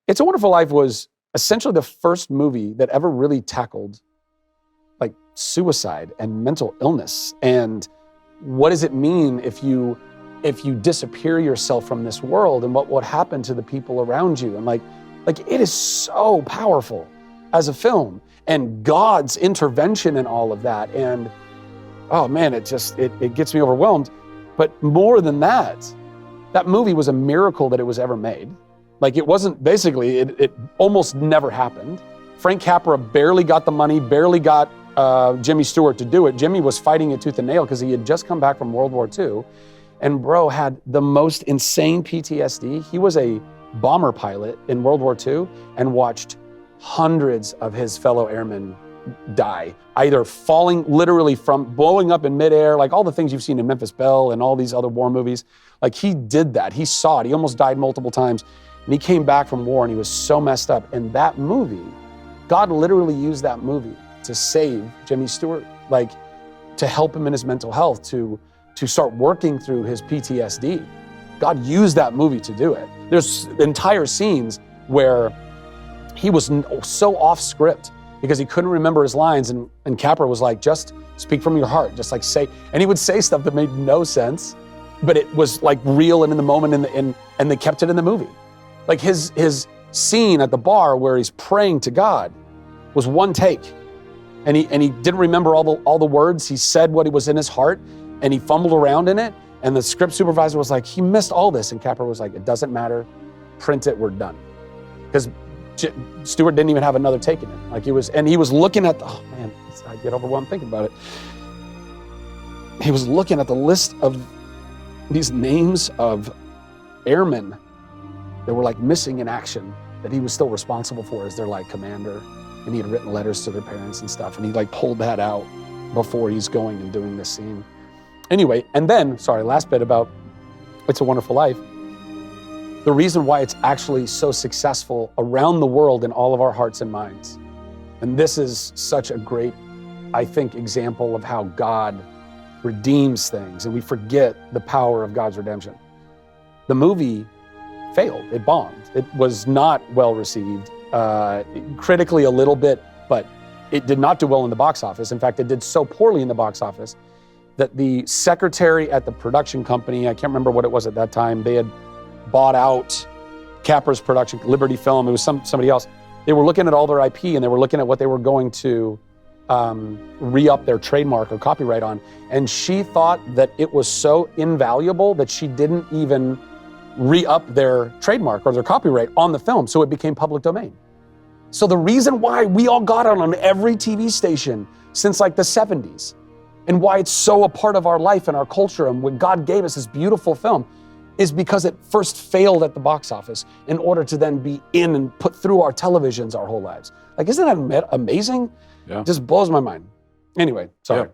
It's a Wonderful Life was essentially the first movie that ever really tackled like suicide and mental illness. And what does it mean if you disappear yourself from this world, and what would happen to the people around you? And like it is so powerful as a film, and God's intervention in all of that. And oh man, it gets me overwhelmed. But more than that, that movie was a miracle that it was ever made. Like it wasn't, basically, it almost never happened. Frank Capra barely got the money, barely got Jimmy Stewart to do it. Jimmy was fighting it tooth and nail because he had just come back from World War II. And bro had the most insane PTSD. He was a bomber pilot in World War II and watched hundreds of his fellow airmen die, either falling literally from blowing up in midair, like all the things you've seen in Memphis Belle and all these other war movies. Like he did that. He saw it. He almost died multiple times. And he came back from war and he was so messed up. And that movie, God literally used that movie to save Jimmy Stewart, like to help him in his mental health, to start working through his PTSD. God used that movie to do it. There's entire scenes where he was so off script because he couldn't remember his lines, and Capra was like, just speak from your heart, just like say, and he would say stuff that made no sense, but it was like real and in the moment, and they kept it in the movie. Like his scene at the bar where he's praying to God was one take, and he didn't remember all the words. He said what was in his heart, and he fumbled around in it, and the script supervisor was like, he missed all this, and Capra was like, it doesn't matter, print it, we're done. Because Stewart didn't even have another take in it. Like he was looking at oh man, I get overwhelmed thinking about it. He was looking at the list of these names of airmen that were like missing in action that he was still responsible for as their like commander, and he had written letters to their parents and stuff, and he like pulled that out before he's going and doing this scene. Anyway, and then, sorry, last bit about It's a Wonderful Life. The reason why it's actually so successful around the world in all of our hearts and minds. And this is such a great, I think, example of how God redeems things, and we forget the power of God's redemption. The movie failed, it bombed. It was not well received, critically a little bit, but it did not do well in the box office. In fact, it did so poorly in the box office that the secretary at the production company, I can't remember what it was at that time, they had bought out Capra's production, Liberty Film, it was somebody else. They were looking at all their IP, and they were looking at what they were going to re-up their trademark or copyright on. And she thought that it was so invaluable that she didn't even re-up their trademark or their copyright on the film, so it became public domain. So the reason why we all got it on every TV station since like the 70s, and why it's so a part of our life and our culture, and when God gave us this beautiful film, is because it first failed at the box office in order to then be in and put through our televisions our whole lives. Like, isn't that amazing? Yeah. It just blows my mind. Anyway, sorry. Yeah.